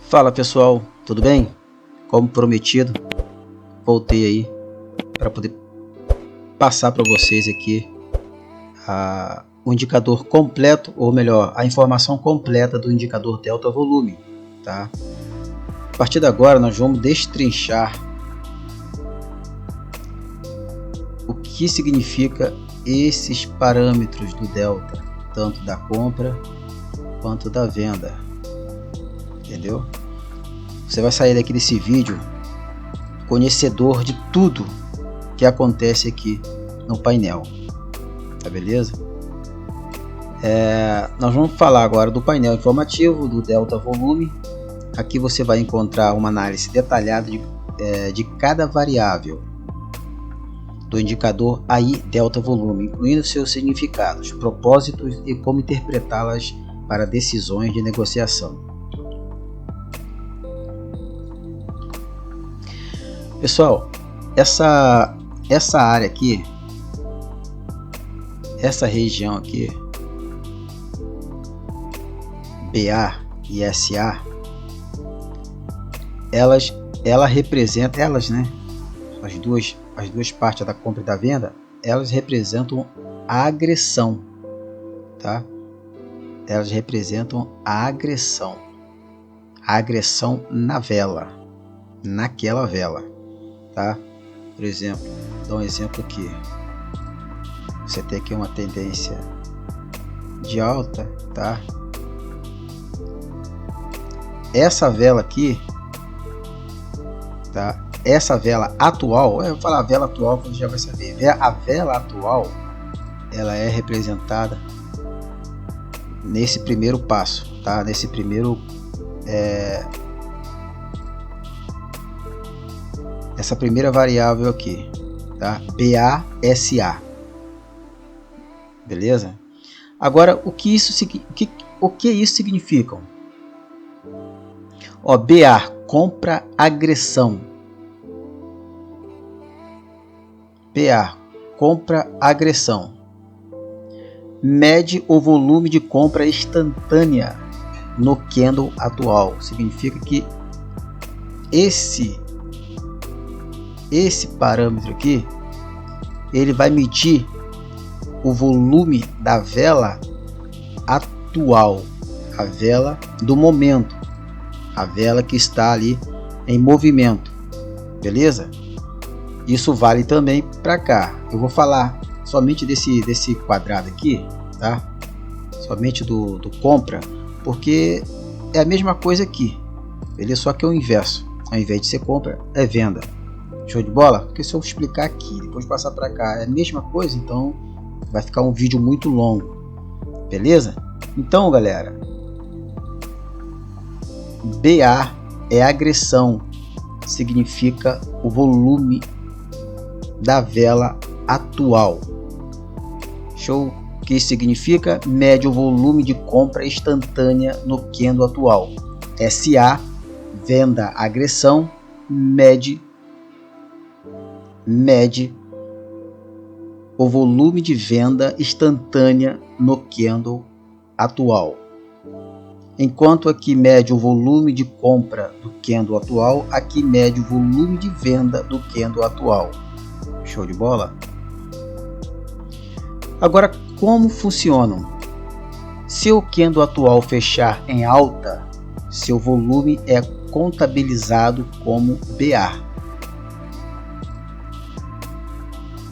Fala pessoal, tudo bem? Como prometido, voltei aí para poder passar para vocês aqui o indicador completo, ou melhor, a informação completa do indicador delta volume, tá? A partir de agora nós vamos destrinchar o que significa esses parâmetros do delta, tanto da compra quanto da venda, entendeu? Você vai sair daqui desse vídeo conhecedor de tudo que acontece aqui no painel, tá beleza? Nós vamos falar agora do painel informativo do delta volume. Aqui você vai encontrar uma análise detalhada de cada variável do indicador AI delta volume, incluindo seus significados, propósitos e como interpretá-las para decisões de negociação. Pessoal, essa área aqui, essa região aqui, BA e SA, ela representa, né? As duas partes da compra e da venda, elas representam a agressão, tá? Elas representam a agressão na vela, naquela vela, tá? Por exemplo, vou dar um exemplo aqui. Você tem aqui uma tendência de alta, tá? Essa vela aqui, tá? Essa vela atual, eu vou falar a vela atual que você já vai saber. A vela atual, ela é representada nesse primeiro passo, tá? Nesse primeiro essa primeira variável aqui, tá? BASA, beleza? Agora, o que isso significa? Ó, BA, compra agressão. BA, compra agressão. Mede o volume de compra instantânea no candle atual. Significa que esse parâmetro aqui, ele vai medir o volume da vela atual, a vela do momento, a vela que está ali em movimento, beleza? Isso vale também para cá. Eu vou falar somente desse quadrado aqui, tá? Somente do compra, porque é a mesma coisa aqui, beleza? Só que é o inverso. Ao invés de ser compra, é venda. Show de bola? Porque se eu explicar aqui, depois passar para cá, é a mesma coisa, então vai ficar um vídeo muito longo, beleza? Então, galera, BA é agressão, significa o volume da vela atual. Show? O que isso significa? Mede o volume de compra instantânea no candle atual. SA, venda, agressão, mede o volume de venda instantânea no candle atual. Enquanto aqui mede o volume de compra do candle atual, aqui mede o volume de venda do candle atual. Show de bola? Agora, como funcionam? Se o candle atual fechar em alta, seu volume é contabilizado como BA.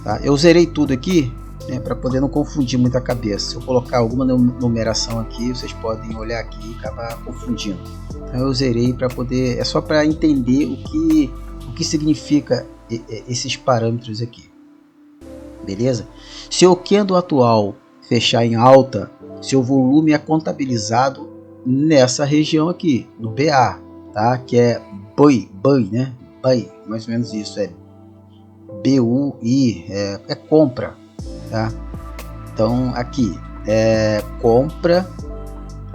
Tá? Eu zerei tudo aqui, né, para poder não confundir muito a cabeça. Se eu colocar alguma numeração aqui, vocês podem olhar aqui e acabar confundindo. Então eu zerei para poder, é só para entender o que significa esses parâmetros aqui, beleza? Se o candle atual fechar em alta, seu volume é contabilizado nessa região aqui, no BA, tá? Que é BUI, né? BUI, mais ou menos isso, é BUI, é compra, tá? Então aqui é compra,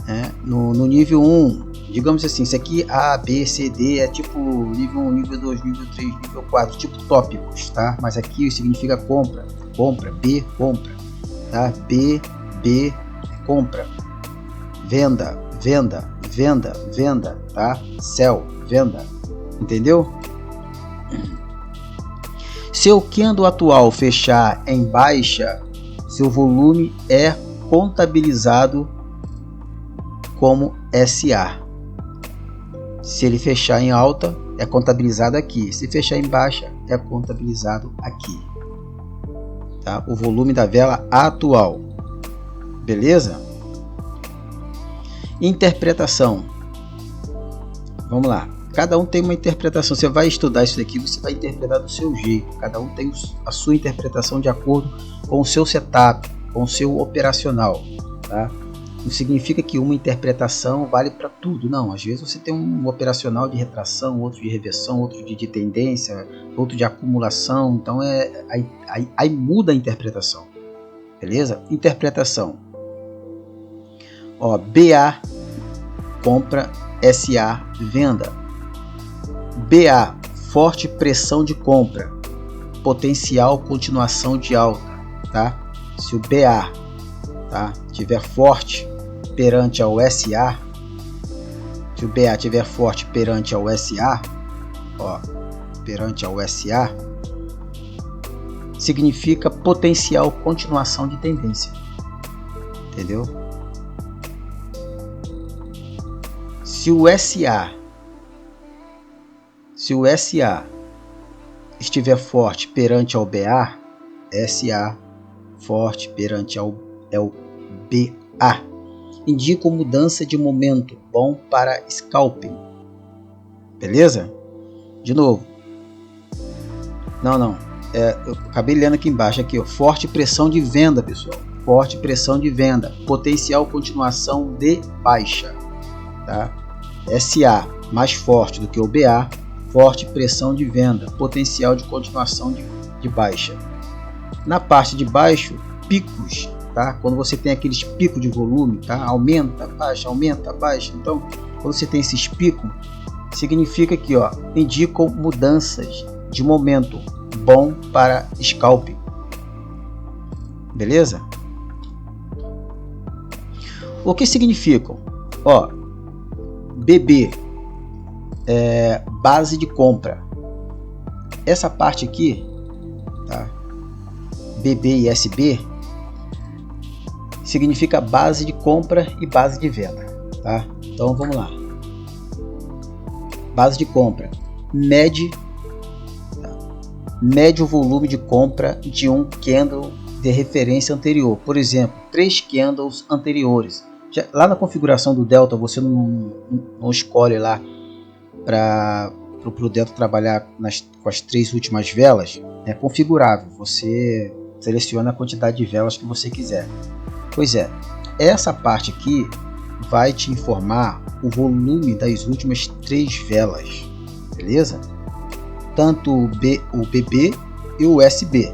né? No nível 1, digamos assim, isso aqui A, B, C, D é tipo nível 1, nível 2, nível 3, nível 4, tipo tópicos, tá? Mas aqui significa compra, B, compra, tá? B, compra, venda, venda, tá? Sell, venda, entendeu? Se o candle atual fechar em baixa, seu volume é contabilizado como SA. Se ele fechar em alta, é contabilizado aqui. Se fechar em baixa, é contabilizado aqui. Tá? O volume da vela atual. Beleza? Interpretação. Vamos lá. Cada um tem uma interpretação. Você vai estudar isso daqui, você vai interpretar do seu jeito. Cada um tem a sua interpretação de acordo com o seu setup, com o seu operacional. Tá? Não significa que uma interpretação vale para tudo. Não, às vezes você tem um operacional de retração, outro de reversão, outro de tendência, outro de acumulação. Então aí muda a interpretação. Beleza? Interpretação. Ó, BA, compra, SA, venda. BA, forte pressão de compra, potencial continuação de alta, tá? Se o BA, tá, tiver forte perante ao SA, se o BA tiver forte perante ao SA, ó, perante ao SA, significa potencial continuação de tendência, entendeu? Se o SA estiver forte perante ao BA, SA forte perante ao BA, indica mudança de momento, bom para scalping. Beleza? De novo. Não. Eu acabei lendo aqui embaixo, aqui, ó, forte pressão de venda, pessoal. Forte pressão de venda, potencial continuação de baixa, tá? SA mais forte do que o BA, forte pressão de venda, potencial de continuação de baixa. Na parte de baixo, picos, tá? Quando você tem aqueles picos de volume, tá? Aumenta, baixa. Então, quando você tem esses picos, significa que, ó, indicam mudanças de momento, bom para scalping. Beleza? O que significam? Ó, BB é base de compra. Essa parte aqui, tá? BB e SB significa base de compra e base de venda, tá? Então vamos lá. Base de compra mede o volume de compra de um candle de referência anterior. Por exemplo, 3 candles anteriores. Lá na configuração do Delta você não escolhe lá para o Delta trabalhar com as 3 últimas velas. É configurável, você seleciona a quantidade de velas que você quiser. Pois é, essa parte aqui vai te informar o volume das últimas 3 velas, beleza? Tanto o BB e o SB.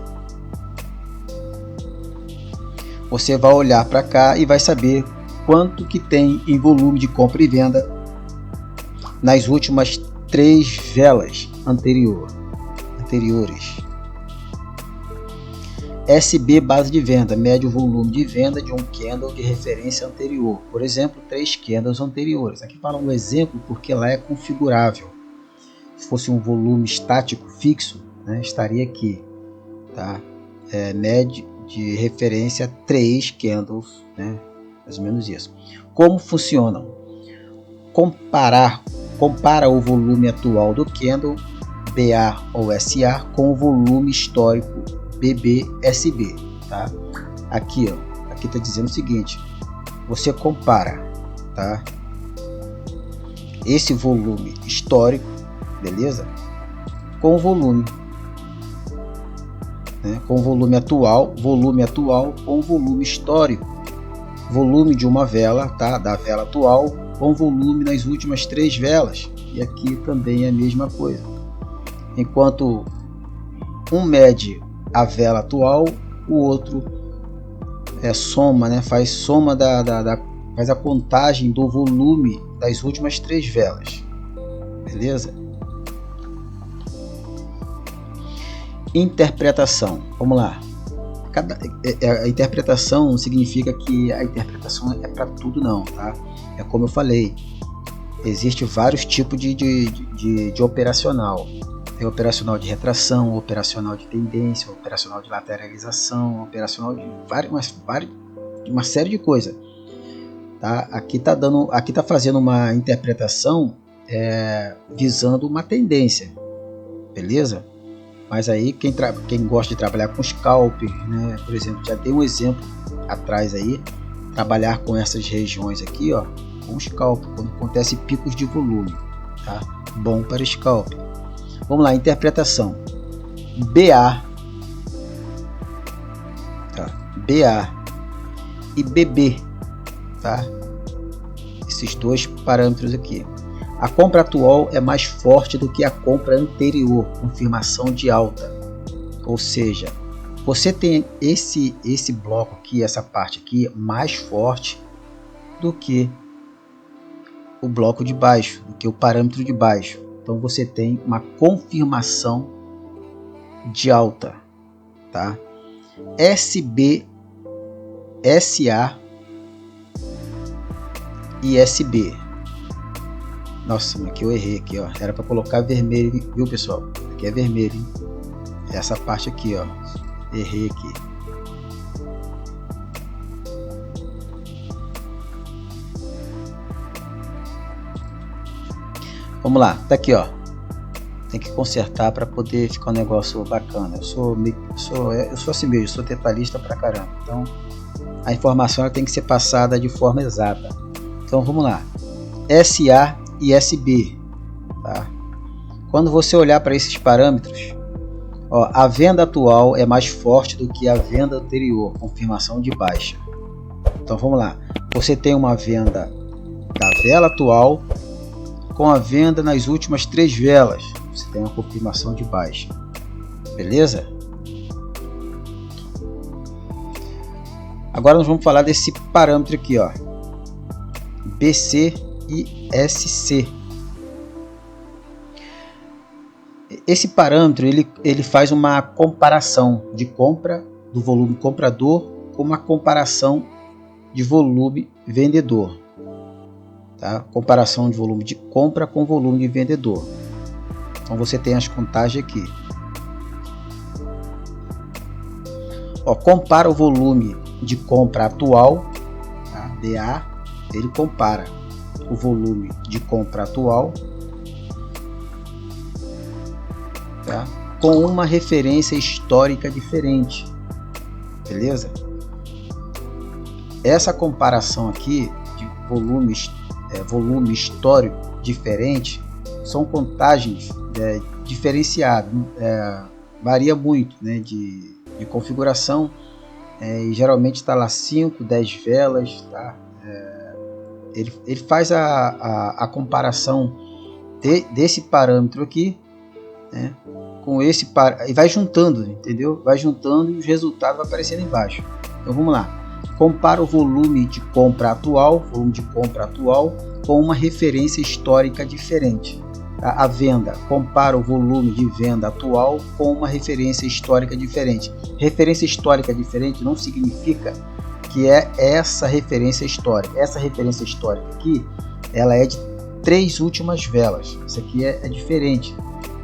Você vai olhar para cá e vai saber quanto que tem em volume de compra e venda nas últimas 3 velas anteriores. SB base de venda, mede o volume de venda de um candle de referência anterior. Por exemplo, 3 candles anteriores. Aqui fala um exemplo porque lá é configurável. Se fosse um volume estático fixo, né, estaria aqui, tá? Mede de referência 3 candles, né? Mais ou menos isso. Como funcionam? Compara o volume atual do candle BA ou SA com o volume histórico BB/SB, tá? Aqui, ó, aqui está dizendo o seguinte: você compara, tá? Esse volume histórico, beleza? Com o volume, né? Com o volume atual com o volume histórico. Volume de uma vela, tá? Da vela atual com volume nas últimas 3 velas. E aqui também é a mesma coisa. Enquanto um mede a vela atual, o outro soma, né? Faz soma faz a contagem do volume das últimas 3 velas. Beleza? Interpretação. Vamos lá. A interpretação não significa que a interpretação é para tudo, não, tá? É como eu falei, Existem vários tipos de operacional. Tem operacional de retração, operacional de tendência, operacional de lateralização, operacional de uma série de coisas. Tá? Aqui tá fazendo uma interpretação visando uma tendência, beleza? Mas aí quem gosta de trabalhar com scalp, né? Por exemplo, já dei um exemplo atrás aí, trabalhar com essas regiões aqui, ó, com scalp, quando acontece picos de volume, tá? Bom para scalp. Vamos lá, interpretação. BA, tá? BA e BB, tá? Esses dois parâmetros aqui. A compra atual é mais forte do que a compra anterior, confirmação de alta. Ou seja, você tem esse bloco aqui, essa parte aqui, mais forte do que o bloco de baixo, do que o parâmetro de baixo. Então você tem uma confirmação de alta, tá? SB, SA e SB. Nossa, aqui eu errei aqui, ó. Era para colocar vermelho, viu, pessoal? Aqui é vermelho, hein? Essa parte aqui, ó. Errei aqui. Vamos lá, tá aqui, ó. Tem que consertar para poder ficar um negócio bacana. Eu sou assim mesmo, sou detalhista pra caramba. Então, a informação ela tem que ser passada de forma exata. Então, vamos lá. SA e SB, tá? Quando você olhar para esses parâmetros, ó, a venda atual é mais forte do que a venda anterior, confirmação de baixa. Então vamos lá, você tem uma venda da vela atual com a venda nas últimas 3 velas, você tem uma confirmação de baixa, beleza? Agora nós vamos falar desse parâmetro aqui, ó, BC e SC. Esse parâmetro ele faz uma comparação de compra do volume comprador com uma comparação de volume vendedor, tá? Comparação de volume de compra com volume de vendedor. Então você tem as contagens aqui. Ó, compara o volume de compra atual, tá? BA, ele compara o volume de compra atual, tá? Com uma referência histórica diferente, beleza? Essa comparação aqui de volume histórico diferente são contagens diferenciadas, varia muito, né, de configuração, e geralmente está lá 5, 10 velas, tá? Ele faz a comparação desse parâmetro aqui, né, com esse e vai juntando, entendeu? Vai juntando e os resultados vão aparecendo embaixo. Então vamos lá. Compara o volume de compra atual, com uma referência histórica diferente. Tá? A venda, compara o volume de venda atual com uma referência histórica diferente. Referência histórica diferente não significa que é essa referência histórica. Essa referência histórica aqui, ela é de 3 últimas velas. Isso aqui é diferente,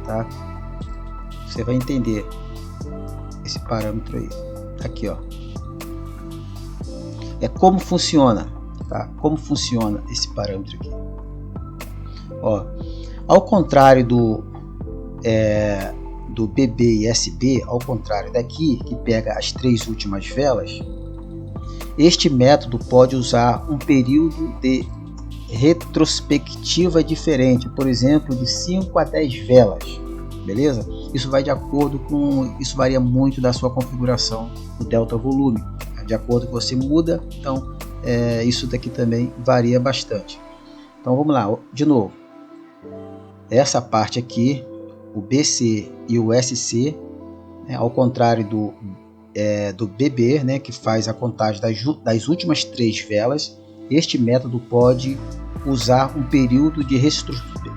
tá? Você vai entender esse parâmetro aí. Aqui, ó. É como funciona, tá? Como funciona esse parâmetro aqui. Ó, ao contrário do BB e SB, ao contrário daqui, que pega as 3 últimas velas, este método pode usar um período de retrospectiva diferente, por exemplo, de 5 a 10 velas, beleza? Isso vai de acordo com, isso varia muito da sua configuração do delta volume, de acordo com que você muda, então isso daqui também varia bastante. Então vamos lá, de novo, essa parte aqui, o BC e o SC, né, ao contrário do BB, né, que faz a contagem das últimas 3 velas, este método pode usar um período de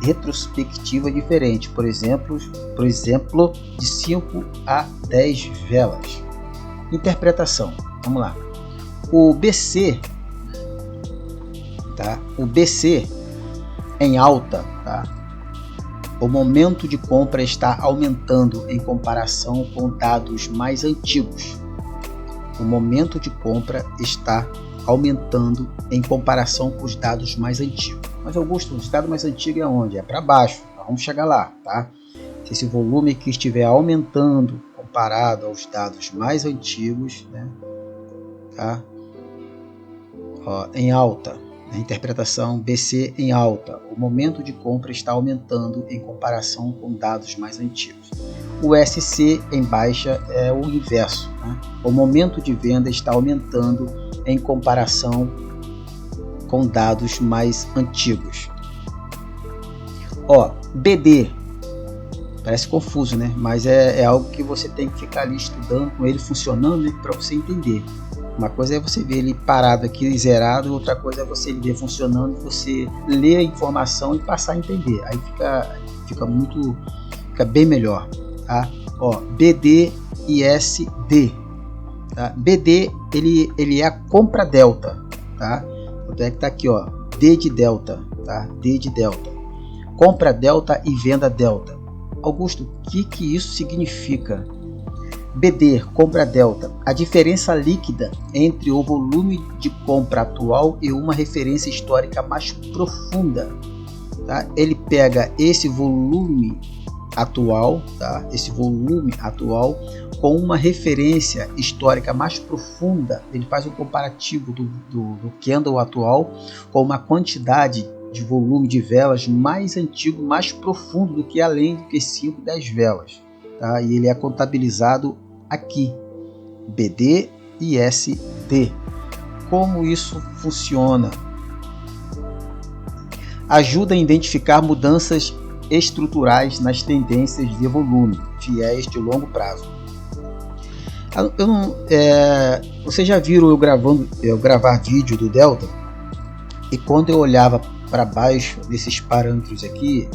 retrospectiva diferente, por exemplo, de 5 a 10 velas. Interpretação, vamos lá. O BC, tá? O BC em alta, tá? O momento de compra está aumentando em comparação com dados mais antigos. O momento de compra está aumentando em comparação com os dados mais antigos. Mas Augusto, os dados mais antigos é onde? É para baixo. Vamos chegar lá, tá? Se esse volume aqui estiver aumentando comparado aos dados mais antigos, né? Tá? Ó, em alta. A interpretação BC em alta. O momento de compra está aumentando em comparação com dados mais antigos. O SC em baixa é o inverso, né? O momento de venda está aumentando em comparação com dados mais antigos. Ó, BD. Parece confuso, né? Mas é algo que você tem que ficar ali estudando com ele funcionando, né? Para você entender. Uma coisa é você ver ele parado aqui, zerado, outra coisa é você ver funcionando, você ler a informação e passar a entender. Aí fica bem melhor, tá? Ó, BD e SD, tá? BD ele é a compra delta, tá? Até que tá aqui, ó, D de delta, tá? D de delta. Compra delta e venda delta. Augusto, o que isso significa? BD, compra delta, a diferença líquida entre o volume de compra atual e uma referência histórica mais profunda. Tá? Ele pega esse volume atual, tá? Esse volume atual com uma referência histórica mais profunda. Ele faz um comparativo do candle atual com uma quantidade de volume de velas mais antigo, mais profundo do que além do que 5, 10 velas. Tá? E ele é contabilizado aqui, BD e SD. Como isso funciona? Ajuda a identificar mudanças estruturais nas tendências de volume, viés de longo prazo. Vocês já viram eu gravar vídeo do Delta? E quando eu olhava para baixo desses parâmetros aqui,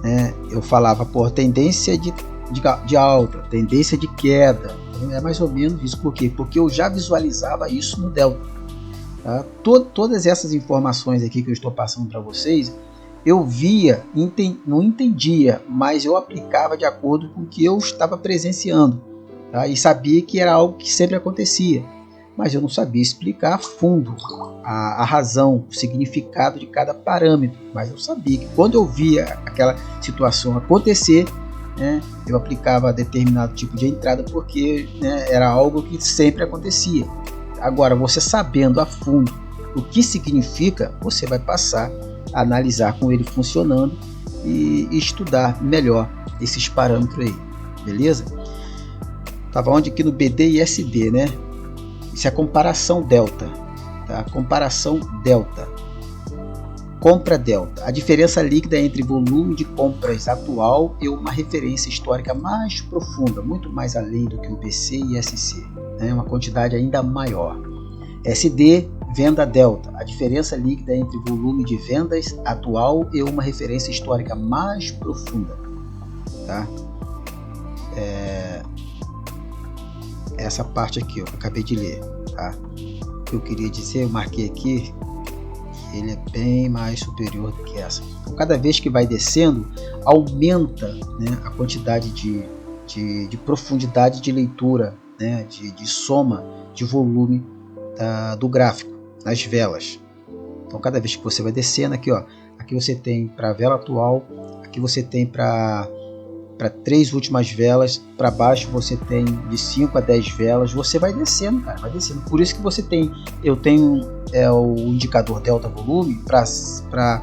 né, eu falava, pô, tendência de alta, tendência de queda. Então é mais ou menos isso. Por quê? Porque eu já visualizava isso no Delta. Tá? Todas essas informações aqui que eu estou passando para vocês, eu via, não entendia, mas eu aplicava de acordo com o que eu estava presenciando. Tá? E sabia que era algo que sempre acontecia. Mas eu não sabia explicar a fundo a razão, o significado de cada parâmetro. Mas eu sabia que quando eu via aquela situação acontecer, né, eu aplicava determinado tipo de entrada porque, né, era algo que sempre acontecia. Agora, você sabendo a fundo o que significa, você vai passar a analisar com ele funcionando e estudar melhor esses parâmetros aí, beleza? Estava onde aqui no BD e SD, né? Isso é a comparação delta, tá? Comparação delta. Compra delta, a diferença líquida entre volume de compras atual e uma referência histórica mais profunda, muito mais além do que o BC e SC, né? Uma quantidade ainda maior. SD, venda delta, a diferença líquida entre volume de vendas atual e uma referência histórica mais profunda, tá? Essa parte aqui, ó, que eu acabei de ler, tá? O que eu queria dizer, eu marquei aqui, que ele é bem mais superior do que essa. Então, cada vez que vai descendo, aumenta, né, a quantidade de profundidade de leitura, né, de soma de volume do gráfico, das velas. Então, cada vez que você vai descendo, aqui, ó, aqui você tem para a vela atual, aqui você tem para 3 últimas velas, para baixo você tem de 5 a 10 velas, você vai descendo, cara, vai descendo. Por isso que você tem, eu tenho o indicador delta volume para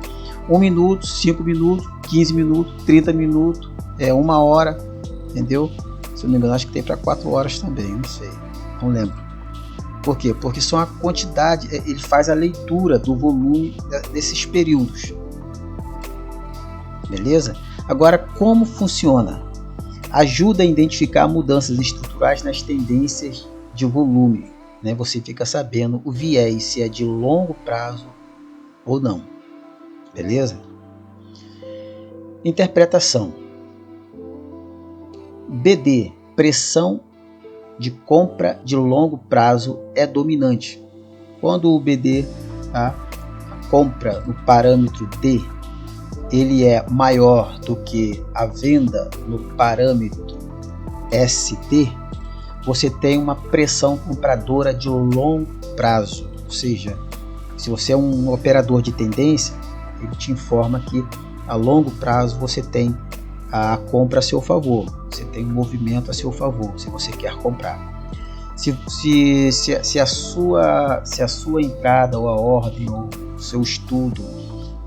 1 minuto, 5 minutos, 15 minutos, 30 minutos, 1 hora, entendeu? Se eu não me engano, acho que tem para 4 horas também, não sei, não lembro. Por quê? Porque são a quantidade, ele faz a leitura do volume desses períodos, beleza? Agora, como funciona? Ajuda a identificar mudanças estruturais nas tendências de volume, né? Você fica sabendo o viés, se é de longo prazo ou não, beleza? Interpretação. BD, pressão de compra de longo prazo é dominante. Quando o BD, tá, compra no parâmetro D, ele é maior do que a venda no parâmetro ST, você tem uma pressão compradora de longo prazo. Ou seja, se você é um operador de tendência, ele te informa que a longo prazo você tem a compra a seu favor, você tem um movimento a seu favor, se você quer comprar. Se a sua entrada ou a ordem ou o seu estudo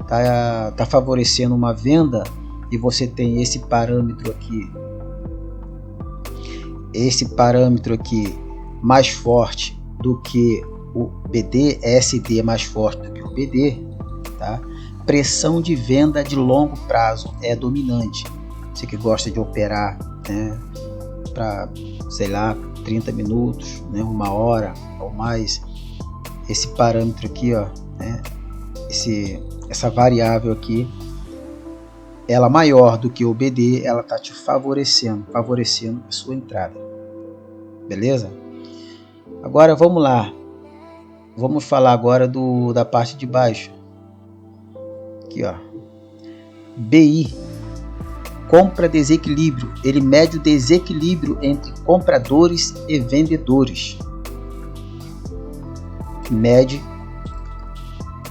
tá favorecendo uma venda e você tem esse parâmetro aqui mais forte do que o BD, SD mais forte do que o BD, tá? Pressão de venda de longo prazo é dominante. Você que gosta de operar, né, para, sei lá, 30 minutos, né, 1 hora ou mais, esse parâmetro aqui, ó, né, essa variável aqui, ela maior do que o BD, ela tá te favorecendo a sua entrada. Beleza? Agora vamos lá. Vamos falar agora da parte de baixo. Aqui, ó. BI. Compra desequilíbrio. Ele mede o desequilíbrio entre compradores e vendedores. Mede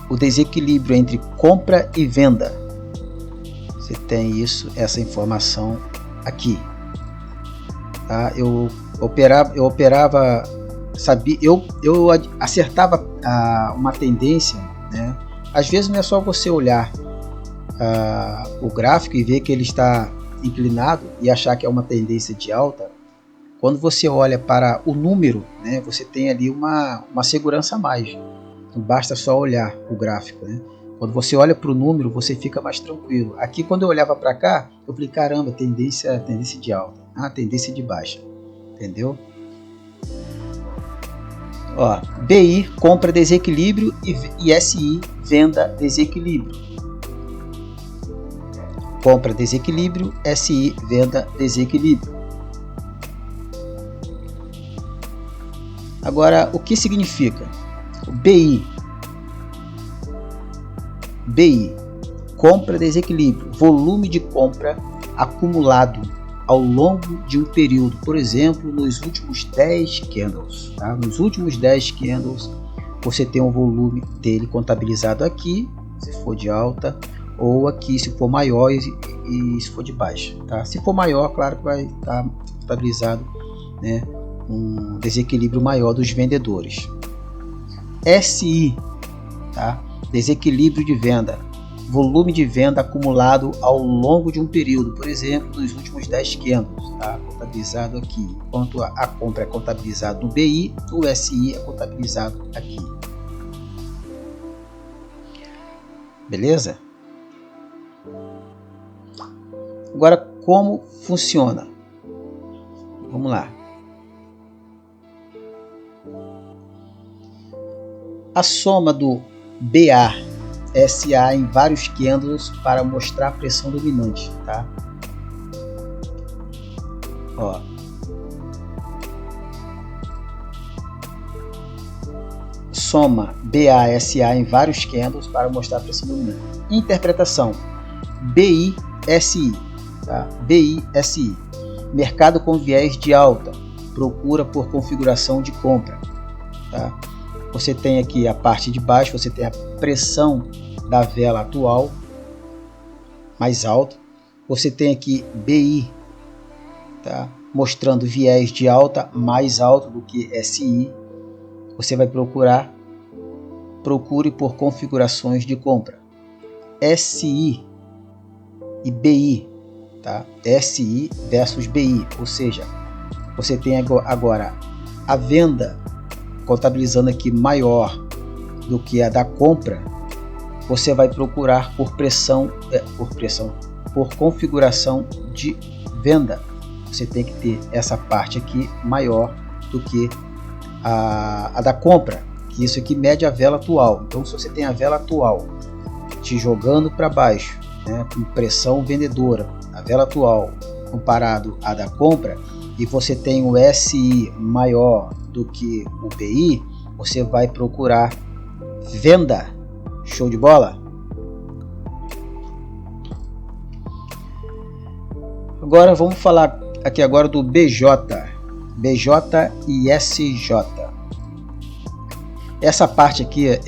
o desequilíbrio entre compra e venda. Você tem essa informação aqui. Tá? Eu operava, sabia, eu acertava uma tendência, né? Às vezes não é só você olhar o gráfico e ver que ele está inclinado e achar que é uma tendência de alta. Quando você olha para o número, né, você tem ali uma segurança a mais. Não basta só olhar o gráfico, né? Quando você olha para o número, você fica mais tranquilo. Aqui, quando eu olhava para cá, eu falei, caramba, tendência de alta, tendência de baixa, entendeu? Ó, BI, compra desequilíbrio, e SI, venda desequilíbrio. Compra desequilíbrio, SI, venda desequilíbrio. Agora, o que significa? O BI, compra desequilíbrio, volume de compra acumulado ao longo de um período, por exemplo, nos últimos 10 candles. Tá? Nos últimos 10 candles, você tem um volume dele contabilizado aqui, se for de alta, ou aqui se for maior e se for de baixa. Tá? Se for maior, claro que vai estar contabilizado, né, um desequilíbrio maior dos vendedores. SI, tá? Desequilíbrio de venda, volume de venda acumulado ao longo de um período, por exemplo, nos últimos 10 candles, tá? Contabilizado aqui. Enquanto a compra é contabilizado no BI, o SI é contabilizado aqui. Beleza? Agora, como funciona? Vamos lá. A soma do BA SA em vários candles para mostrar a pressão dominante, tá? Ó. Soma BA SA em vários candles para mostrar a pressão dominante. Interpretação: BI SI, tá? BI SI. Mercado com viés de alta, procura por configuração de compra, tá? Você tem aqui a parte de baixo, você tem a pressão da vela atual mais alta. Você tem aqui BI, tá? Mostrando viés de alta mais alto do que SI. Você vai procure por configurações de compra. SI e BI, tá? SI versus BI, ou seja, você tem agora a venda contabilizando aqui maior do que a da compra. Você vai procurar por configuração de venda. Você tem que ter essa parte aqui maior do que a da compra, que isso aqui mede a vela atual. Então, se você tem a vela atual te jogando para baixo, né, com pressão vendedora, a vela atual comparado à da compra, e você tem o SI maior do que o BI, você vai procurar venda. Show de bola? Agora vamos falar aqui agora do BJ e SJ. Essa parte aqui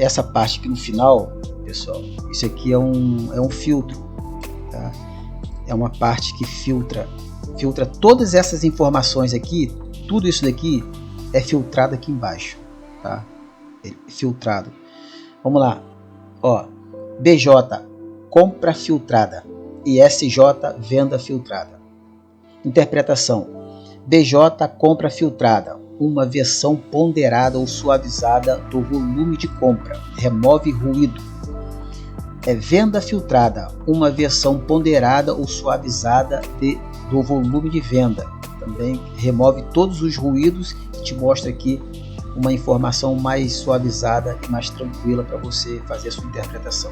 no final, pessoal, isso aqui é um filtro, tá? É uma parte que filtra todas essas informações aqui, tudo isso daqui é filtrado aqui embaixo, tá? Filtrado. Vamos lá, ó, BJ, compra filtrada, e SJ, venda filtrada. Interpretação: BJ, compra filtrada, uma versão ponderada ou suavizada do volume de compra, remove ruído. Venda filtrada, uma versão ponderada ou suavizada do volume de venda, também remove todos os ruídos e te mostra aqui uma informação mais suavizada e mais tranquila para você fazer a sua interpretação.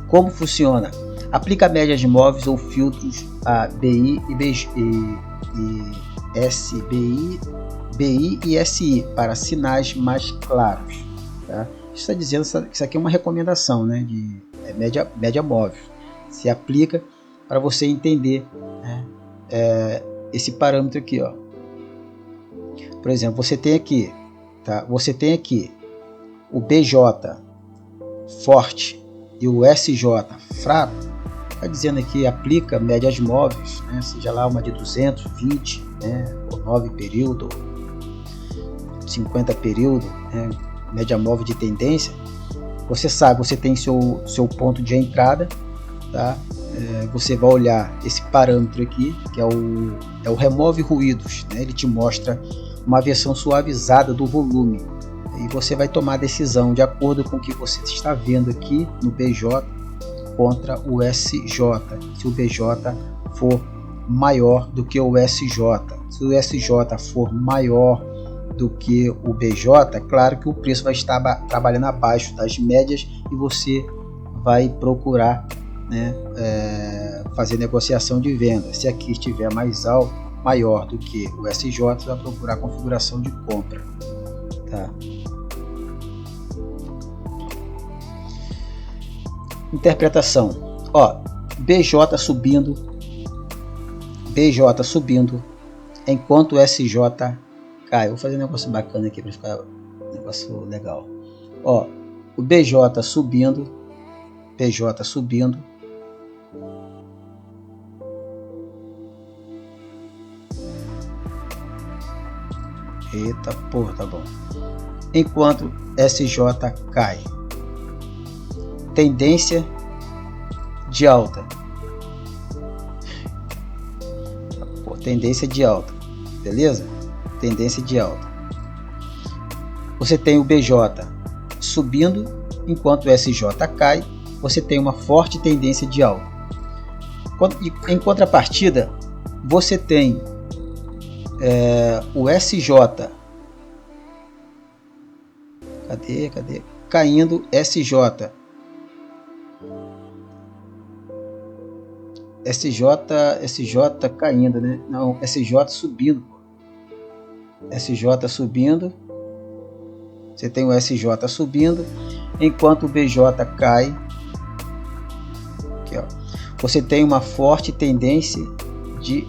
Como funciona? Aplica médias móveis ou filtros a BI e SI para sinais mais claros, tá? Está dizendo que isso aqui é uma recomendação, né, de média móvel. Se aplica para você entender, né, esse parâmetro aqui, ó. Por exemplo, você tem aqui, tá? Você tem aqui o BJ forte e o SJ fraco. Está dizendo aqui aplica médias móveis, né, seja lá uma de 220, né, ou 9 período, 50 período, né, média móvel de tendência. Você sabe, você tem seu ponto de entrada, tá? Você vai olhar esse parâmetro aqui, que é o remove ruídos, né? Ele te mostra uma versão suavizada do volume, e você vai tomar a decisão de acordo com o que você está vendo aqui no BJ contra o SJ, se o BJ for maior do que o SJ. Se o SJ for maior do que o BJ, é claro que o preço vai estar trabalhando abaixo das médias e você vai procurar, né, fazer negociação de venda. Se aqui estiver mais alto, maior do que o SJ, você vai procurar configuração de compra, tá? Interpretação, ó, BJ subindo enquanto o SJ cai. Eu vou fazer um negócio bacana aqui para ficar um negócio legal. Ó, o BJ subindo. Eita porra, tá bom. Enquanto SJ cai. Tendência de alta. Pô, tendência de alta, beleza? Tendência de alta. Você tem o BJ subindo enquanto o SJ cai. Você tem uma forte tendência de alta. Em contrapartida, você tem o SJ. Cadê? Caindo SJ. SJ caindo, né? Não, SJ subindo. SJ subindo. Você tem o SJ subindo, enquanto o BJ cai. Aqui, ó. Você tem uma forte tendência de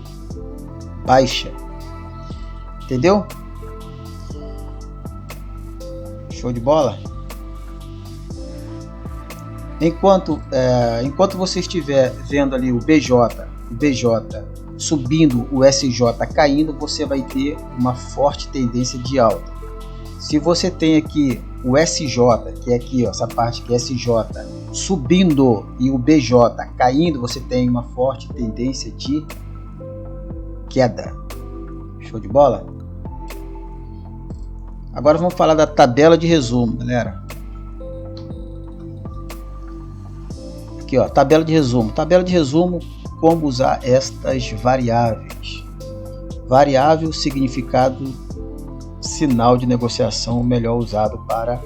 baixa. Entendeu? Show de bola? Enquanto você estiver vendo ali o BJ subindo, o SJ caindo, você vai ter uma forte tendência de alta. Se você tem aqui o SJ, que é aqui, ó, essa parte que é SJ, subindo e o BJ caindo, você tem uma forte tendência de queda. Show de bola? Agora vamos falar da tabela de resumo, galera. Aqui, ó, tabela de resumo, como usar estas variáveis. Variável, significado, sinal de negociação melhor usado para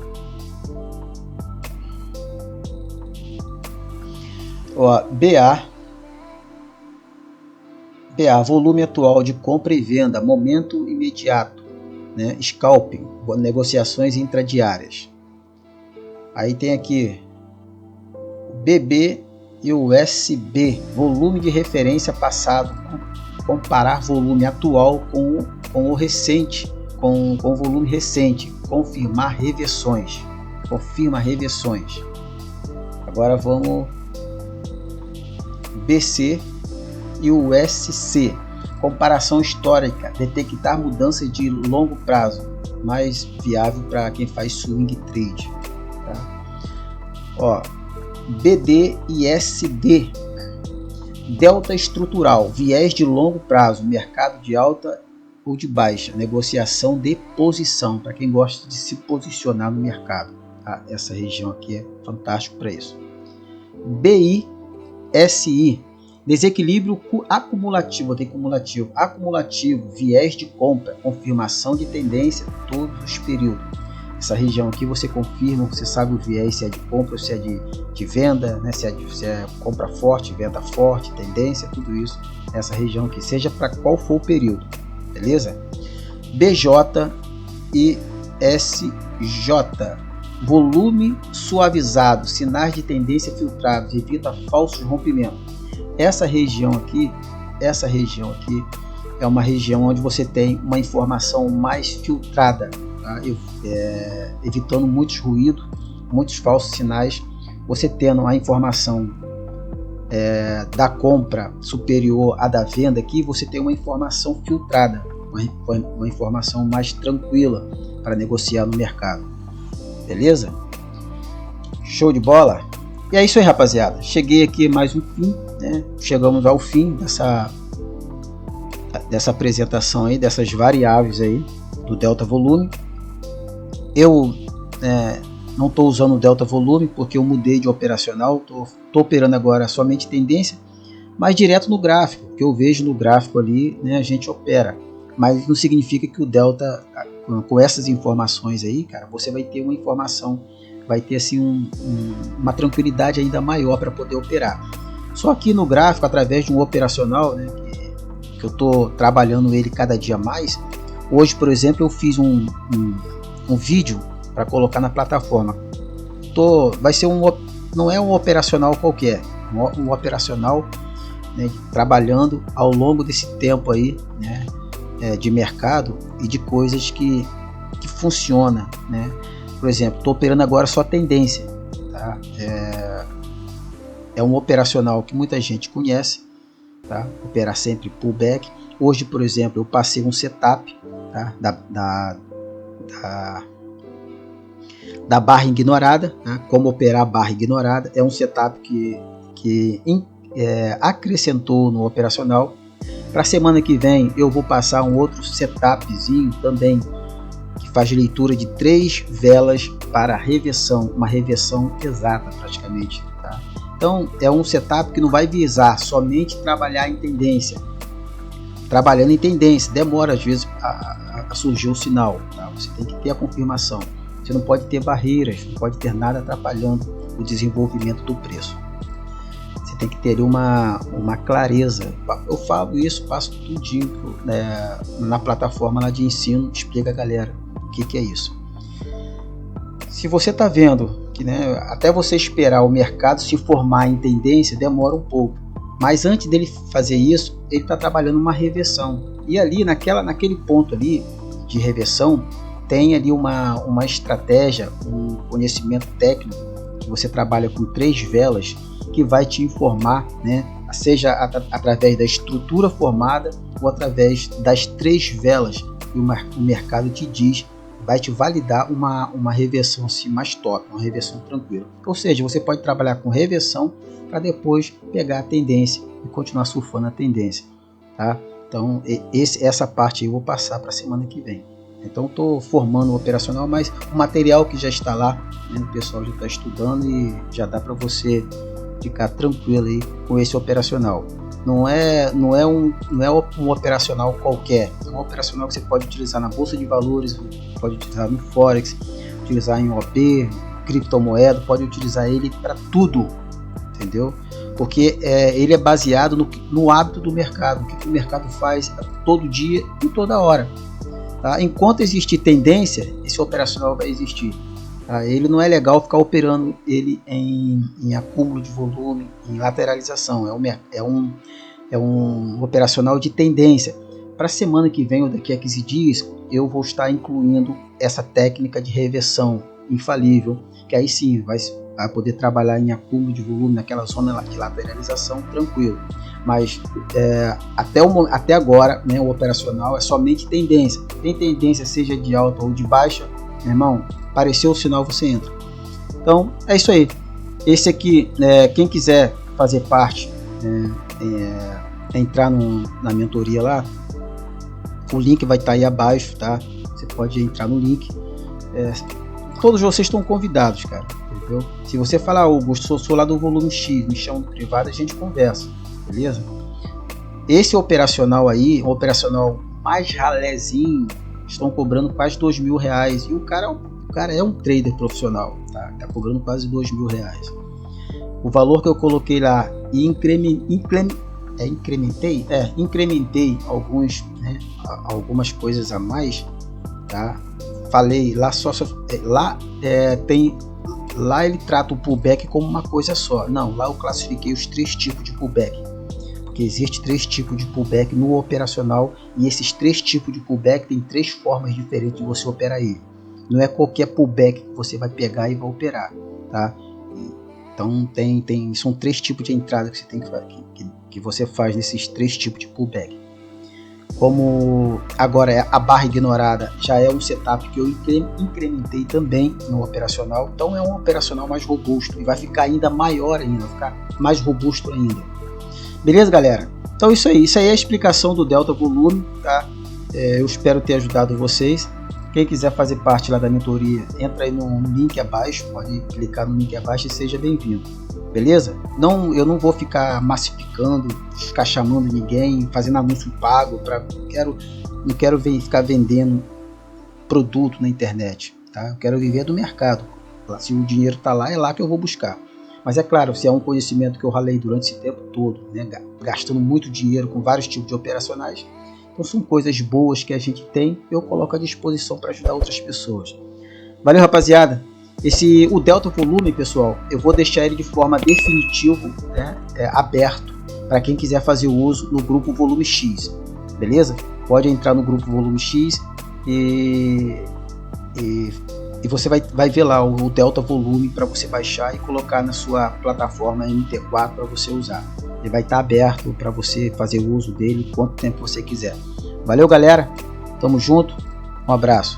BA, volume atual de compra e venda, momento imediato, né? Scalping, negociações intradiárias. Aí tem aqui BB e o SB, volume de referência passado, comparar volume atual com o recente, com o volume recente, confirma reversões. Agora vamos BC e o SC, comparação histórica, detectar mudanças de longo prazo, mais viável para quem faz swing trade, tá? Ó, BD e SD, delta estrutural, viés de longo prazo, mercado de alta ou de baixa, negociação de posição, para quem gosta de se posicionar no mercado, tá? Essa região aqui é fantástico para isso. BI, SI, desequilíbrio acumulativo, viés de compra, confirmação de tendência todos os períodos. Essa região aqui você confirma, você sabe o viés, se é de compra ou se é de venda, né? se é compra forte, venda forte, tendência, tudo isso nessa região aqui, seja para qual for o período, beleza? BJ e SJ, volume suavizado, sinais de tendência filtrados, evita falsos rompimentos. Essa região aqui é uma região onde você tem uma informação mais filtrada, tá? Evitando muitos ruídos, muitos falsos sinais. Você tendo a informação da compra superior à da venda aqui, você tem uma informação filtrada, uma informação mais tranquila para negociar no mercado, beleza? Show de bola? E é isso aí, rapaziada, cheguei aqui mais um fim, né? Chegamos ao fim dessa apresentação aí, dessas variáveis aí do delta volume. Eu não estou usando o delta volume porque eu mudei de operacional, estou operando agora somente tendência, mas direto no gráfico, que eu vejo no gráfico ali, né, a gente opera, mas não significa que o delta, com essas informações aí, cara, você vai ter uma informação, vai ter assim uma tranquilidade ainda maior para poder operar. Só que no gráfico, através de um operacional, né, que eu estou trabalhando ele cada dia mais. Hoje, por exemplo, eu fiz um vídeo para colocar na plataforma. Vai ser não é um operacional qualquer, um operacional, né, trabalhando ao longo desse tempo aí, né, de mercado e de coisas que funciona, né? Por exemplo, estou operando agora só tendência, tá? É um operacional que muita gente conhece, tá? Operar sempre pullback. Hoje, por exemplo, eu passei um setup, tá? da barra ignorada, tá? Como operar a barra ignorada. É um setup que acrescentou no operacional. Para a semana que vem eu vou passar um outro setupzinho também, que faz leitura de 3 velas para reversão, uma reversão exata praticamente, tá? Então é um setup que não vai visar somente trabalhar em tendência. Trabalhando em tendência demora às vezes a surgir o sinal, tá? Você tem que ter a confirmação. Você não pode ter barreiras, não pode ter nada atrapalhando o desenvolvimento do preço. Você tem que ter uma clareza. Eu falo isso, passo tudinho, né, na plataforma lá de ensino, explica a galera o que é isso. Se você está vendo que, né, até você esperar o mercado se formar em tendência demora um pouco, mas antes dele fazer isso, ele está trabalhando uma reversão, e ali naquele ponto ali de reversão tem ali uma estratégia, um conhecimento técnico, que você trabalha com 3 velas, que vai te informar, né, seja através da estrutura formada ou através das 3 velas que o mercado te diz, vai te validar uma reversão assim, mais top, uma reversão tranquila. Ou seja, você pode trabalhar com reversão para depois pegar a tendência e continuar surfando a tendência, tá? Então essa parte aí eu vou passar para a semana que vem. Então estou formando o operacional, mas o material que já está lá, né, o pessoal já está estudando e já dá para você ficar tranquilo aí com esse operacional. Não é um operacional qualquer, é um operacional que você pode utilizar na bolsa de valores, pode utilizar no forex, utilizar em OP, criptomoeda, pode utilizar ele para tudo, entendeu? Porque ele é baseado no hábito do mercado, o que o mercado faz todo dia e toda hora, tá? Enquanto existir tendência, esse operacional vai existir. Tá? Ele não é legal ficar operando ele em acúmulo de volume, em lateralização. É um operacional de tendência. Para a semana que vem ou daqui a 15 dias, eu vou estar incluindo essa técnica de reversão infalível, que aí sim vai poder trabalhar em acúmulo de volume naquela zona de lateralização tranquilo. Mas até agora, né, o operacional é somente tendência. Tem tendência seja de alta ou de baixa, meu irmão, apareceu o sinal, você entra. Então é isso aí. Esse aqui, quem quiser fazer parte, entrar na mentoria lá, o link vai estar aí abaixo, tá? Você pode entrar no link. Todos vocês estão convidados, cara. Entendeu? Se você falar, Augusto, sou lá do volume X, me chama no privado, a gente conversa, beleza? Esse operacional aí, o operacional mais ralézinho, estão cobrando quase R$2.000 e o cara é um trader profissional, tá cobrando quase R$2.000. O valor que eu coloquei lá e incrementei algumas coisas a mais, tá? Falei lá lá ele trata o pullback como uma coisa só. Não, lá eu classifiquei os 3 tipos de pullback, porque existe 3 tipos de pullback no operacional, e esses 3 tipos de pullback tem 3 formas diferentes de você operar ele. Não é qualquer pullback que você vai pegar e vai operar, tá? Então são 3 tipos de entrada que você tem que você faz nesses 3 tipos de pullback. Como agora a barra ignorada já é um setup que eu incrementei também no operacional, então é um operacional mais robusto e vai ficar ainda maior ainda, vai ficar mais robusto ainda. Beleza, galera? Então isso aí é a explicação do Delta Volume, tá? Eu espero ter ajudado vocês. Quem quiser fazer parte lá da mentoria, entra aí no link abaixo, pode clicar no link abaixo e seja bem-vindo. Beleza? Eu não vou ficar massificando, ficar chamando ninguém, fazendo anúncio pago, não quero ficar vendendo produto na internet, tá? Eu quero viver do mercado. Se o dinheiro está lá, é lá que eu vou buscar. Mas é claro, se é um conhecimento que eu ralei durante esse tempo todo, né, gastando muito dinheiro com vários tipos de operacionais, então são coisas boas que a gente tem, eu coloco à disposição para ajudar outras pessoas. Valeu, rapaziada! O Delta Volume, pessoal, eu vou deixar ele de forma definitiva, né, aberto para quem quiser fazer uso no grupo Volume X, beleza? Pode entrar no grupo Volume X e você vai ver lá o Delta Volume para você baixar e colocar na sua plataforma MT4 para você usar. Ele vai estar aberto para você fazer uso dele quanto tempo você quiser. Valeu, galera, tamo junto, um abraço.